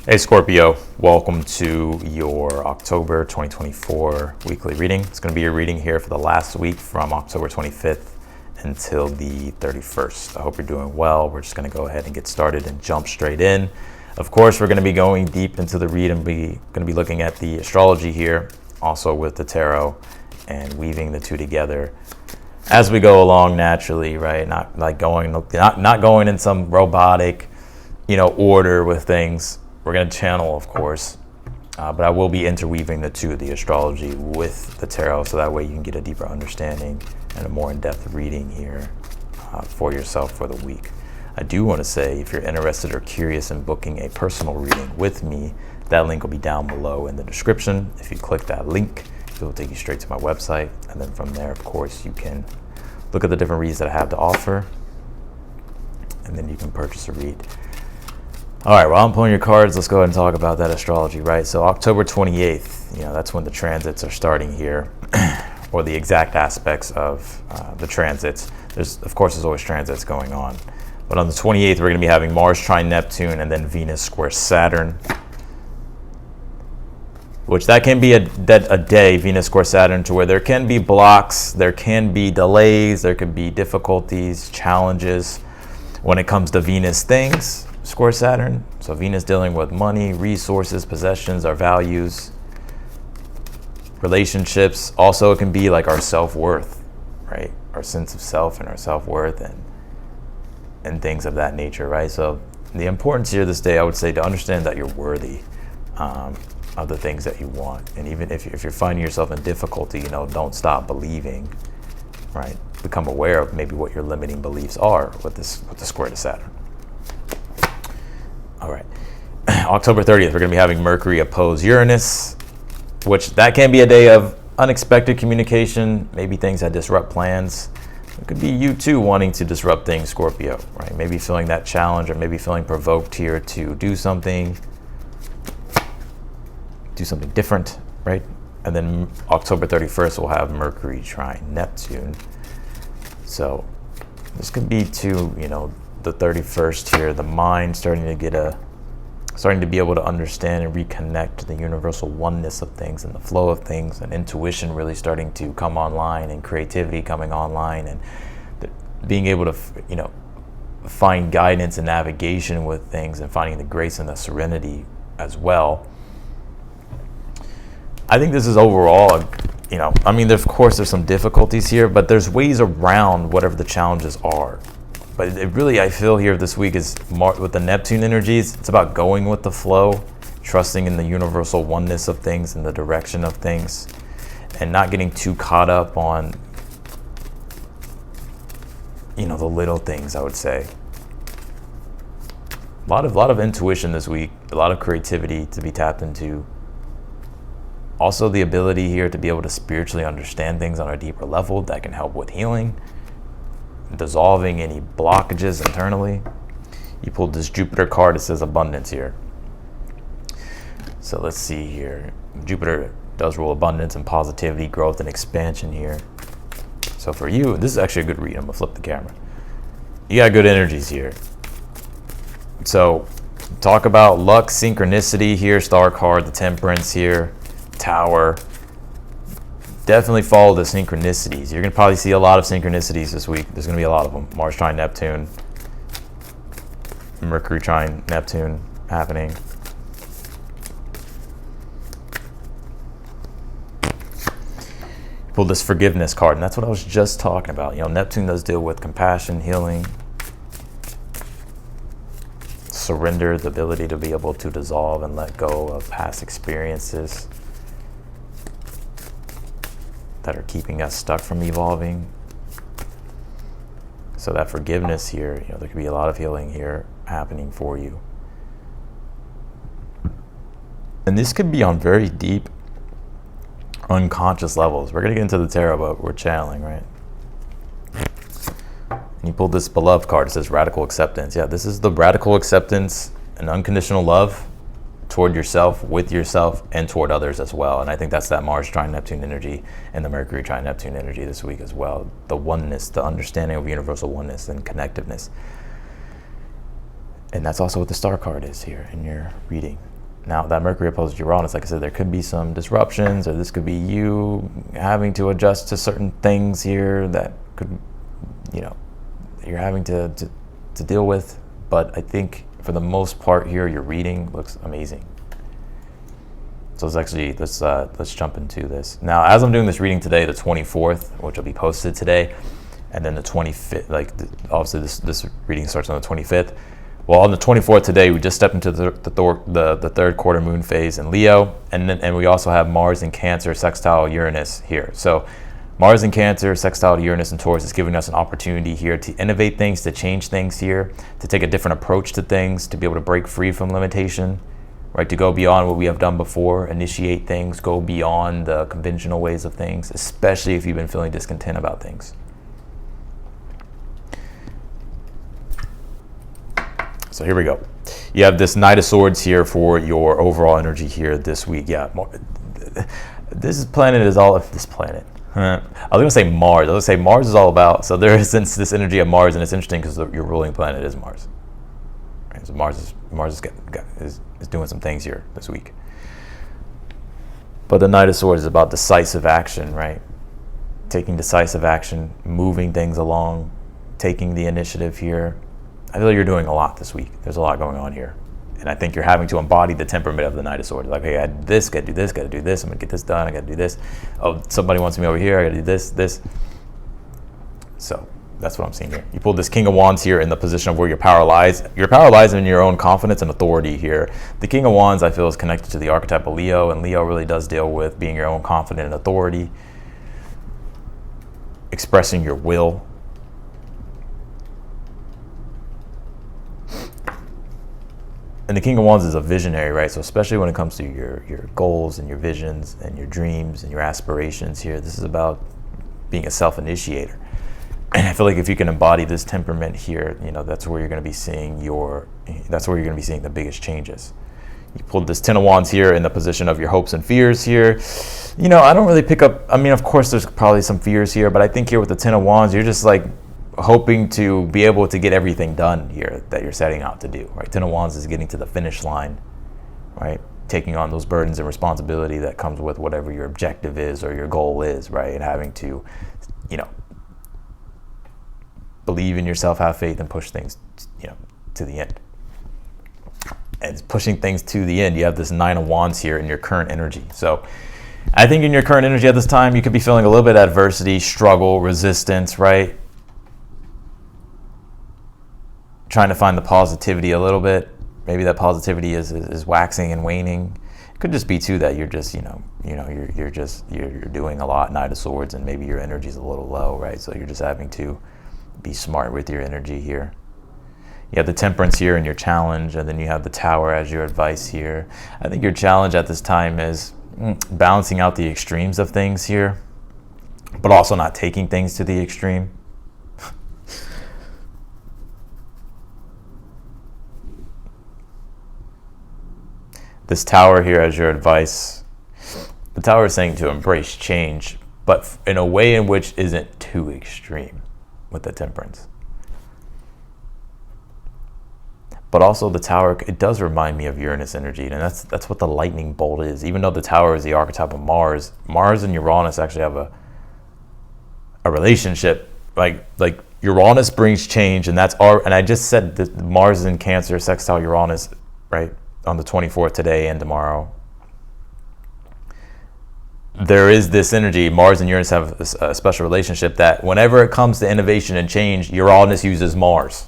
Hey Scorpio, welcome to your October 2024 weekly reading. It's going to be your reading here for the last week from October 25th until the 31st. I hope you're doing well. We're just going to go ahead and get started and jump straight in. Of course, we're going to be going deep into the read and going to be looking at the astrology here, also with the tarot, and weaving the two together as we go along naturally, right? Not going in some robotic, order with things. We're going to channel, of course, but I will be interweaving the two, the astrology with the tarot, so that way you can get a deeper understanding and a more in-depth reading here for yourself for the week. I do want to say, if you're interested or curious in booking a personal reading with me, that link will be down below in the description. If you click that link, it will take you straight to my website, and then from there, of course, you can look at the different reads that I have to offer, and then you can purchase a read. All right, while I'm pulling your cards, let's go ahead and talk about that astrology, right? So October 28th, that's when the transits are starting here, or the exact aspects of the transits. There's always transits going on. But on the 28th, we're going to be having Mars trine Neptune and then Venus square Saturn, which that can be a day, Venus square Saturn, to where there can be blocks, there can be delays, there could be difficulties, challenges when it comes to Venus things. Square Saturn, so Venus dealing with money, resources, possessions, our values, relationships. Also, it can be like our self-worth, right? Our sense of self and our self-worth and things of that nature, right? So the importance here this day, I would say, to understand that you're worthy of the things that you want. And even if you're finding yourself in difficulty, don't stop believing, right? Become aware of maybe what your limiting beliefs are with the square to Saturn. All right, October 30th, we're going to be having Mercury oppose Uranus, which that can be a day of unexpected communication, maybe things that disrupt plans. It could be you too wanting to disrupt things, Scorpio, right? Maybe feeling that challenge, or maybe feeling provoked here to do something different, right? And then October 31st, we'll have Mercury trine Neptune. So this could be too, the 31st here, the mind starting to be able to understand and reconnect to the universal oneness of things and the flow of things, and intuition really starting to come online, and creativity coming online, and being able to find guidance and navigation with things, and finding the grace and the serenity as well. I think this is overall, of course there's some difficulties here, but there's ways around whatever the challenges are. But it really, I feel here this week is with the Neptune energies, it's about going with the flow, trusting in the universal oneness of things and the direction of things, and not getting too caught up on, the little things, I would say. A lot of intuition this week, a lot of creativity to be tapped into. Also the ability here to be able to spiritually understand things on a deeper level that can help with healing, dissolving any blockages internally. You pulled this Jupiter card. It says abundance here. So let's see here. Jupiter does rule abundance and positivity, growth and expansion here. So for you, this is actually a good read. I'm gonna flip the camera. You got good energies here. So talk about luck, synchronicity here. Star card, the Temperance here, Tower. Definitely follow the synchronicities. You're going to probably see a lot of synchronicities this week. There's going to be a lot of them. Mars trine Neptune, Mercury trine Neptune happening. Pull this forgiveness card, and that's what I was just talking about. Neptune does deal with compassion, healing, surrender, the ability to be able to dissolve and let go of past experiences that are keeping us stuck from evolving. So that forgiveness here, there could be a lot of healing here happening for you. And this could be on very deep, unconscious levels. We're going to get into the tarot, but we're channeling, right? And you pulled this beloved card. It says radical acceptance. Yeah, this is the radical acceptance and unconditional love toward yourself, with yourself, and toward others as well. And I think that's that Mars trine Neptune energy and the Mercury trine Neptune energy this week as well. The oneness, the understanding of universal oneness and connectiveness. And that's also what the star card is here in your reading. Now that Mercury opposed Uranus, like I said, there could be some disruptions, or this could be you having to adjust to certain things here that could, you're having to deal with. But I think for the most part here, your reading looks amazing. So let's jump into this. Now, as I'm doing this reading today, the 24th, which will be posted today, and then the 25th, obviously this reading starts on the 25th. Well, on the 24th today, we just stepped into the third quarter moon phase in Leo, and we also have Mars in Cancer sextile Uranus here. So Mars in Cancer sextile to Uranus and Taurus is giving us an opportunity here to innovate things, to change things here, to take a different approach to things, to be able to break free from limitation, right? To go beyond what we have done before, initiate things, go beyond the conventional ways of things, especially if you've been feeling discontent about things. So here we go. You have this Knight of Swords here for your overall energy here this week. Yeah, this planet is all of this planet. I was going to say Mars. I was going to say Mars is all about, so there is this energy of Mars, and it's interesting because your ruling planet is Mars. Right? So Mars is doing some things here this week. But the Knight of Swords is about decisive action, right? Taking decisive action, moving things along, taking the initiative here. I feel like you're doing a lot this week. There's a lot going on here. And I think you're having to embody the temperament of the Knight of Swords. Like, hey, I got this, got to do this, got to do this. I'm going to get this done. I got to do this. Oh, somebody wants me over here. I got to do this. So that's what I'm seeing here. You pulled this King of Wands here in the position of where your power lies. Your power lies in your own confidence and authority here. The King of Wands, I feel, is connected to the archetype of Leo. And Leo really does deal with being your own confident and authority, expressing your will. And the King of Wands is a visionary, right? So especially when it comes to your goals and your visions and your dreams and your aspirations here, this is about being a self-initiator. And I feel like if you can embody this temperament here, that's where you're going to be seeing the biggest changes. You pulled this Ten of Wands here in the position of your hopes and fears here. I don't really pick up, of course there's probably some fears here, but I think here with the Ten of Wands, you're just like hoping to be able to get everything done here that you're setting out to do, right? Ten of Wands is getting to the finish line, right? Taking on those burdens and responsibility that comes with whatever your objective is or your goal is, right? And having to, believe in yourself, have faith, and push things, to the end. And pushing things to the end, you have this Nine of Wands here in your current energy. So I think in your current energy at this time, you could be feeling a little bit of adversity, struggle, resistance, right? Trying to find the positivity a little bit. Maybe that positivity is waxing and waning. It could just be too that you're just you're doing a lot, Knight of Swords, and maybe your energy's a little low, right? So you're just having to be smart with your energy here. You have the Temperance here in your challenge, and then you have the Tower as your advice here. I think your challenge at this time is balancing out the extremes of things here, but also not taking things to the extreme. This Tower here as your advice. The Tower is saying to embrace change, but in a way in which isn't too extreme with the Temperance. But also the Tower, it does remind me of Uranus energy, and that's what the lightning bolt is. Even though the Tower is the archetype of Mars, Mars and Uranus actually have a relationship. Like Uranus brings change, and and I just said that Mars is in Cancer, sextile Uranus, right? On the 24th today and tomorrow. There is this energy. Mars and Uranus have a special relationship that whenever it comes to innovation and change, Uranus uses Mars,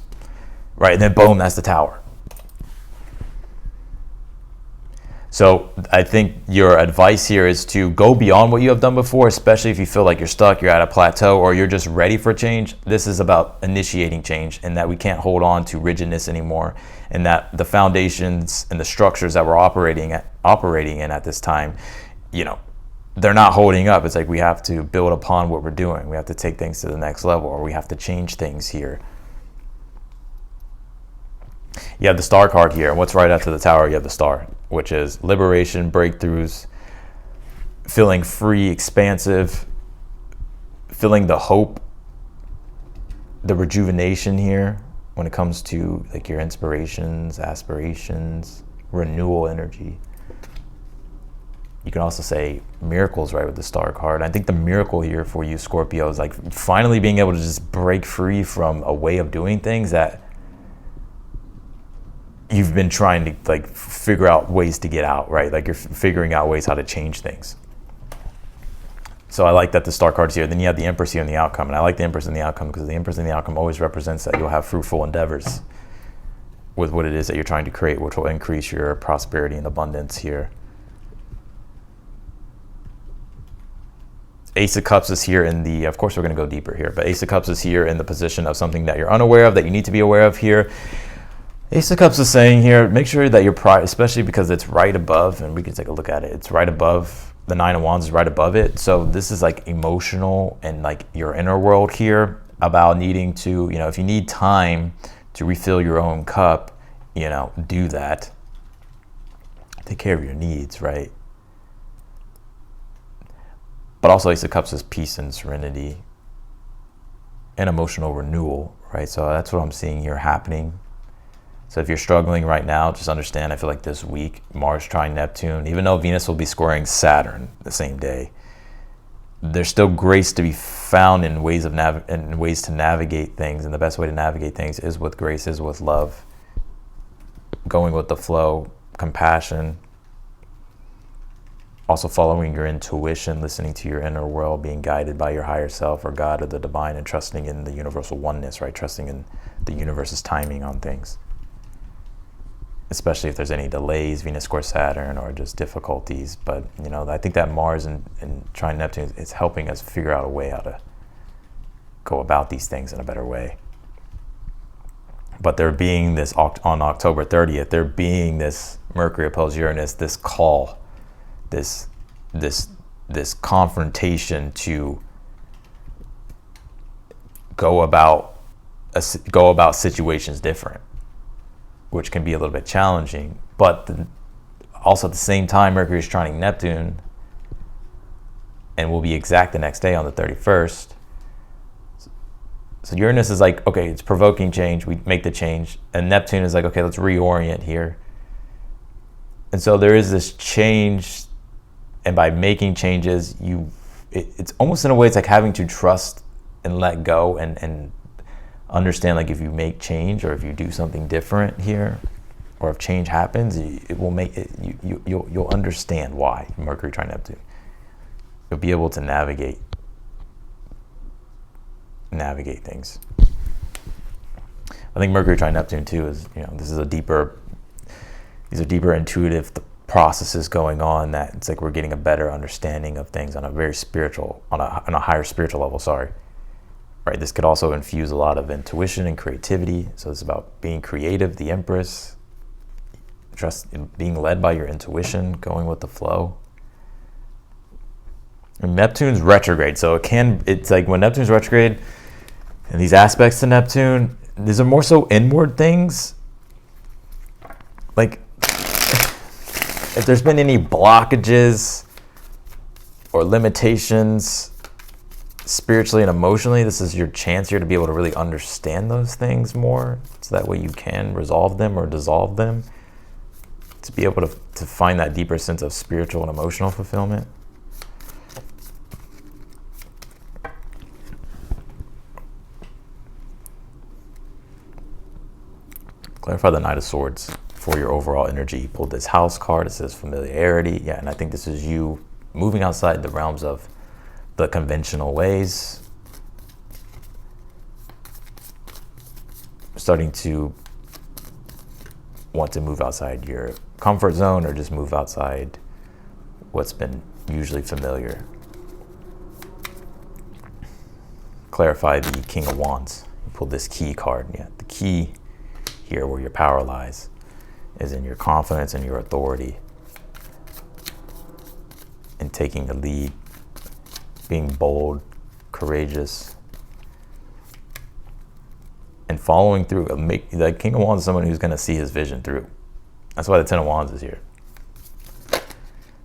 right? And then boom, that's the Tower. So I think your advice here is to go beyond what you have done before, especially if you feel like you're stuck, you're at a plateau, or you're just ready for change. This is about initiating change, and that we can't hold on to rigidness anymore, and that the foundations and the structures that we're operating in at this time, they're not holding up. It's like we have to build upon what we're doing. We have to take things to the next level, or we have to change things here. You have the Star card here, and what's right after the Tower? You have the Star, which is liberation, breakthroughs, feeling free, expansive, feeling the hope, the rejuvenation here when it comes to like your inspirations, aspirations, renewal energy. You can also say miracles, right, with the star card. I think the miracle here for you, Scorpio, is like finally being able to just break free from a way of doing things that you've been trying to like figure out ways to get out, right? Like you're figuring out ways how to change things. So I like that the star card's here. Then you have the Empress here in the outcome. And I like the Empress in the outcome because the Empress in the outcome always represents that you'll have fruitful endeavors with what it is that you're trying to create, which will increase your prosperity and abundance here. Ace of Cups is here in the, of course we're going to go deeper here, but Ace of Cups is here in the position of something that you're unaware of, that you need to be aware of here. Ace of Cups is saying here, make sure that your pride, especially because it's right above, and we can take a look at it, it's right above, the Nine of Wands is right above it. So this is like emotional and like your inner world here about needing to, you know, if you need time to refill your own cup, you know, do that. Take care of your needs, right? But also Ace of Cups is peace and serenity and emotional renewal, right? So that's what I'm seeing here happening. So if you're struggling right now, just understand, I feel like this week, Mars trine Neptune, even though Venus will be squaring Saturn the same day, there's still grace to be found in ways of ways to navigate things. And the best way to navigate things is with grace, is with love, going with the flow, compassion, also following your intuition, listening to your inner world, being guided by your higher self or God or the divine, and trusting in the universal oneness, right? Trusting in the universe's timing on things. Especially if there's any delays, Venus square Saturn, or just difficulties. But, you know, I think that Mars and trine Neptune is helping us figure out a way how to go about these things in a better way. But there being this, on October 30th, there being this Mercury opposed Uranus, this call, this confrontation to go about situations different, which can be a little bit challenging. But also at the same time, Mercury is trining Neptune and will be exact the next day on the 31st. So Uranus is like, okay, it's provoking change, we make the change. And Neptune is like, okay, let's reorient here. And so there is this change, and by making changes, it's almost in a way, it's like having to trust and let go and understand, like if you make change or if you do something different here, or if change happens, it will make it, you'll understand why. Mercury trine Neptune, you'll be able to navigate things. I think Mercury trine Neptune too is, you know, these are deeper intuitive processes going on, that it's like we're getting a better understanding of things on a very spiritual, on a higher spiritual level, sorry. Right, this could also infuse a lot of intuition and creativity. So it's about being creative, the Empress, being led by your intuition, going with the flow. And Neptune's retrograde, so it's like when Neptune's retrograde, and these aspects to Neptune, these are more so inward things. Like, if there's been any blockages or limitations spiritually and emotionally, this is your chance here to be able to really understand those things more, so that way you can resolve them or dissolve them, to be able to find that deeper sense of spiritual and emotional fulfillment. Clarify the Knight of Swords for your overall energy. You pulled this House card, it says familiarity. Yeah, and I think this is you moving outside the realms of the conventional ways, starting to want to move outside your comfort zone, or just move outside what's been usually familiar. Clarify the King of Wands. You pulled this Key card. Yeah, the key here, where your power lies, is in your confidence and your authority, in taking the lead, being bold, courageous, and following through. The King of Wands is someone who's going to see his vision through. That's why the Ten of Wands is here.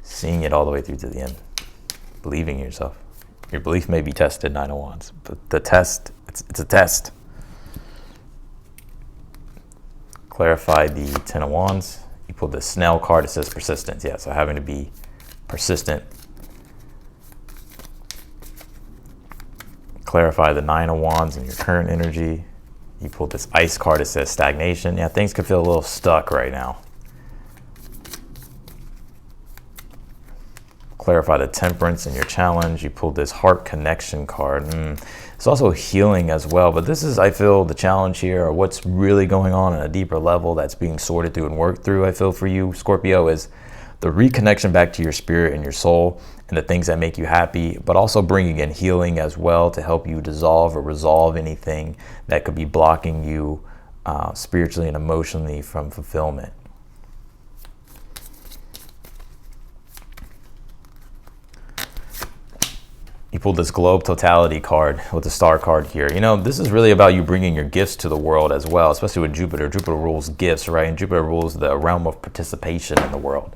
Seeing it all the way through to the end. Believing in yourself. Your belief may be tested, Nine of Wands, but the test, it's a test. Clarify the Ten of Wands. You pulled the Snell card, it says persistence. Yeah, so having to be persistent. Clarify the Nine of Wands and your current energy. You pulled this Ice card that says stagnation. Yeah, things could feel a little stuck right now. Clarify the Temperance and your challenge. You pulled this Heart Connection card. It's also healing as well, but this is, I feel, the challenge here, or what's really going on a deeper level that's being sorted through and worked through, I feel, for you, Scorpio, is the reconnection back to your spirit and your soul and the things that make you happy, but also bringing in healing as well to help you dissolve or resolve anything that could be blocking you spiritually and emotionally from fulfillment. You pulled this Globe Totality card with the Star card here. You know, this is really about you bringing your gifts to the world as well, especially with Jupiter. Jupiter rules gifts, right? And Jupiter rules the realm of participation in the world.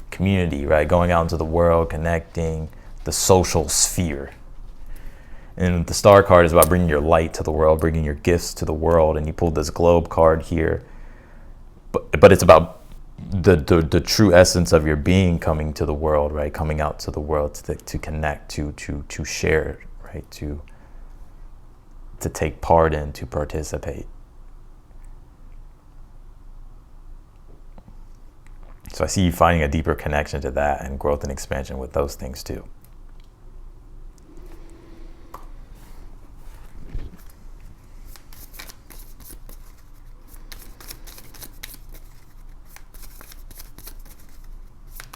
Community, right? Going out into the world, connecting, the social sphere. And the Star card is about bringing your light to the world, bringing your gifts to the world. And you pulled this Globe card here. But it's about the true essence of your being coming to the world, right? Coming out to the world to connect, to share, right? To take part in, to participate. So I see you finding a deeper connection to that and growth and expansion with those things too.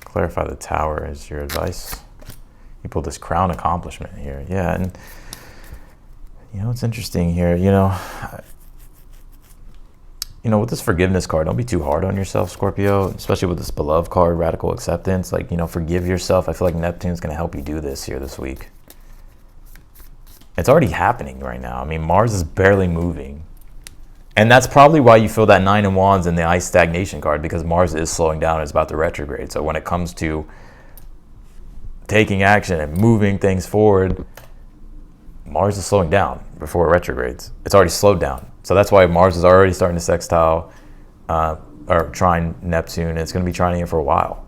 Clarify the Tower is your advice. You pulled this Crown Accomplishment here. Yeah, and you know, it's interesting here, you know, with this Forgiveness card, don't be too hard on yourself, Scorpio, especially with this Beloved card, Radical Acceptance. Like, you know, forgive yourself. I feel like Neptune's going to help you do this here this week. It's already happening right now. I mean, Mars is barely moving. And that's probably why you feel that Nine of Wands and the Ice Stagnation card, because Mars is slowing down and it's about to retrograde. So when it comes to taking action and moving things forward, Mars is slowing down before it retrogrades. It's already slowed down. So that's why Mars is already starting to sextile or trine Neptune. And it's going to be trining it for a while.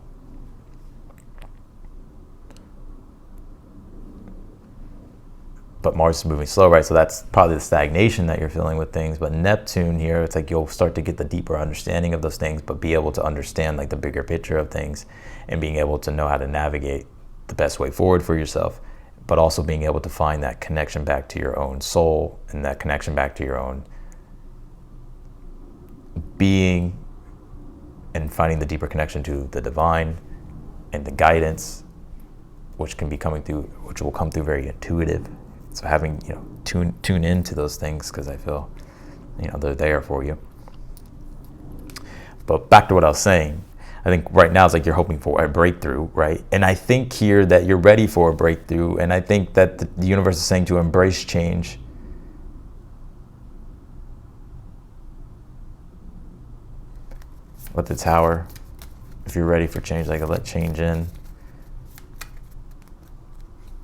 But Mars is moving slow, right? So that's probably the stagnation that you're feeling with things. But Neptune here, it's like you'll start to get the deeper understanding of those things, but be able to understand like the bigger picture of things and being able to know how to navigate the best way forward for yourself, but also being able to find that connection back to your own soul and that connection back to your own being, and finding the deeper connection to the divine and the guidance, which can be coming through, which will come through very intuitive. So having, you know, tune into those things, because I feel, you know, they're there for you. But back to what I was saying, I think right now it's like you're hoping for a breakthrough, right? And I think here that you're ready for a breakthrough. And I think that the universe is saying to embrace change. Let the Tower, if you're ready for change, like let change in.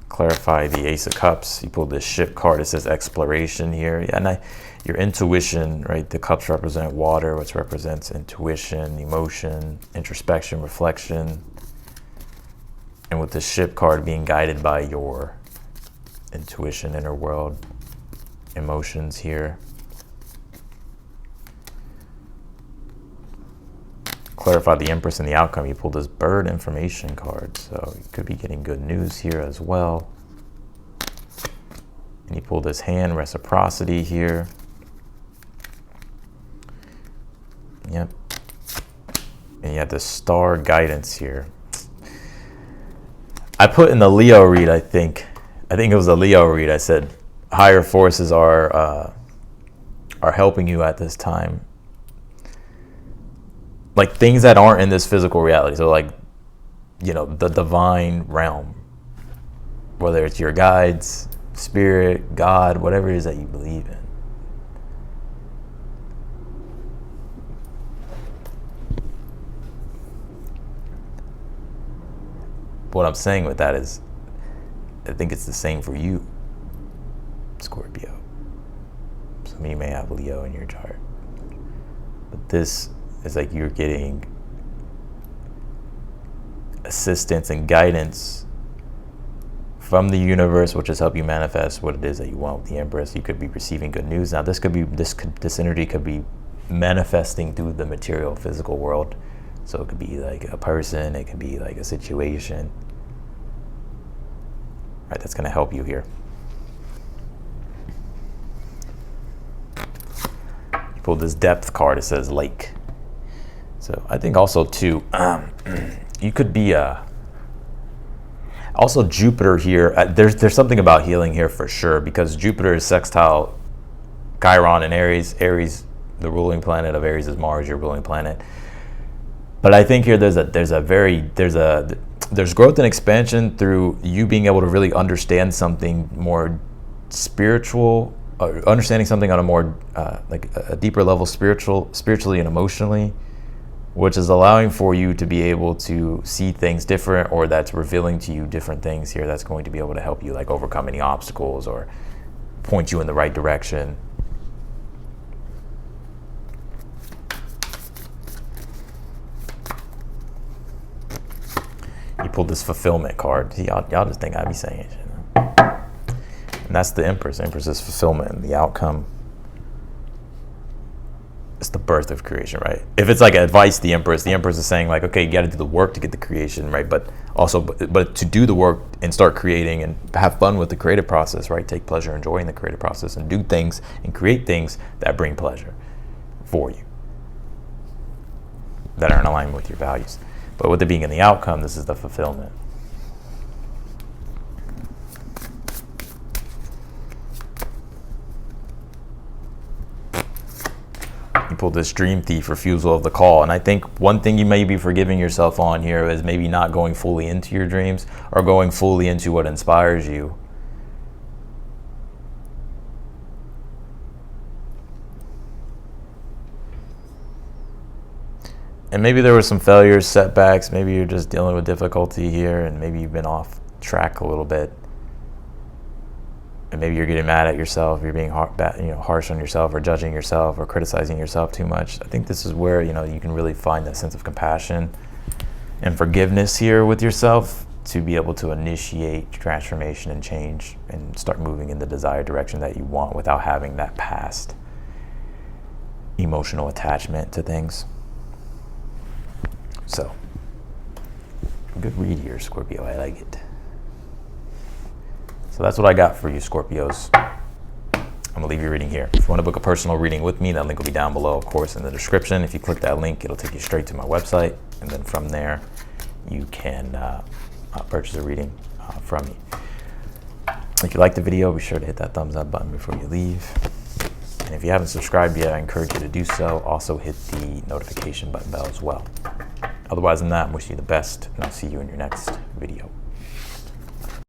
Clarify the Ace of Cups. You pulled this Ship card. It says exploration here. Yeah, and your intuition, right? The cups represent water, which represents intuition, emotion, introspection, reflection. And with the Ship card being guided by your intuition, inner world, emotions here. Clarify the Empress and the outcome. You pulled this Bird information card, so you could be getting good news here as well. And you pull this Hand reciprocity here. Yep. And you have the Star guidance here. I put in the Leo read, I think it was a Leo read. I said higher forces are helping you at this time. Like things that aren't in this physical reality. So like, you know, the divine realm, whether it's your guides, spirit, God, whatever it is that you believe in. What I'm saying with that is, I think it's the same for you, Scorpio. Some of you may have Leo in your chart. But this, it's like you're getting assistance and guidance from the universe, which is help you manifest what it is that you want with the Empress. You could be receiving good news. Now this energy could be manifesting through the material physical world. So it could be like a person, it could be like a situation, right? That's going to help you here. You pulled this depth card. It says lake. So I think also too, you could be also Jupiter here. There's something about healing here for sure, because Jupiter is sextile Chiron in Aries. Aries, the ruling planet of Aries is Mars, your ruling planet. But I think here there's growth and expansion through you being able to really understand something more spiritual, understanding something on a more like a deeper level, spiritually and emotionally, which is allowing for you to be able to see things different, or that's revealing to you different things here that's going to be able to help you like overcome any obstacles or point you in the right direction. You pulled this fulfillment card. Y'all just think I be saying shit. And that's the Empress. Empress is fulfillment and the outcome. It's the birth of creation, right? If it's like advice, the Empress is saying like, okay, you got to do the work to get the creation, right? But to do the work and start creating and have fun with the creative process, right? Take pleasure, enjoy in the creative process, and do things and create things that bring pleasure for you, that are in alignment with your values. But with it being in the outcome, this is the fulfillment. You pulled this dream thief, refusal of the call. And I think one thing you may be forgiving yourself on here is maybe not going fully into your dreams or going fully into what inspires you. And maybe there were some failures, setbacks. Maybe you're just dealing with difficulty here, and maybe you've been off track a little bit. And maybe you're getting mad at yourself. You're being harsh on yourself, or judging yourself, or criticizing yourself too much. I think this is where you can really find that sense of compassion and forgiveness here with yourself to be able to initiate transformation and change and start moving in the desired direction that you want without having that past emotional attachment to things. So, good read here, Scorpio. I like it. So that's what I got for you, Scorpios. I'm gonna leave your reading here. If you want to book a personal reading with me, that link will be down below, of course, in the description. If you click that link, it'll take you straight to my website, and then from there, you can purchase a reading from me. If you like the video, be sure to hit that thumbs up button before you leave. And if you haven't subscribed yet, I encourage you to do so. Also hit the notification button bell as well. Otherwise than that, I'm wishing you the best, and I'll see you in your next video.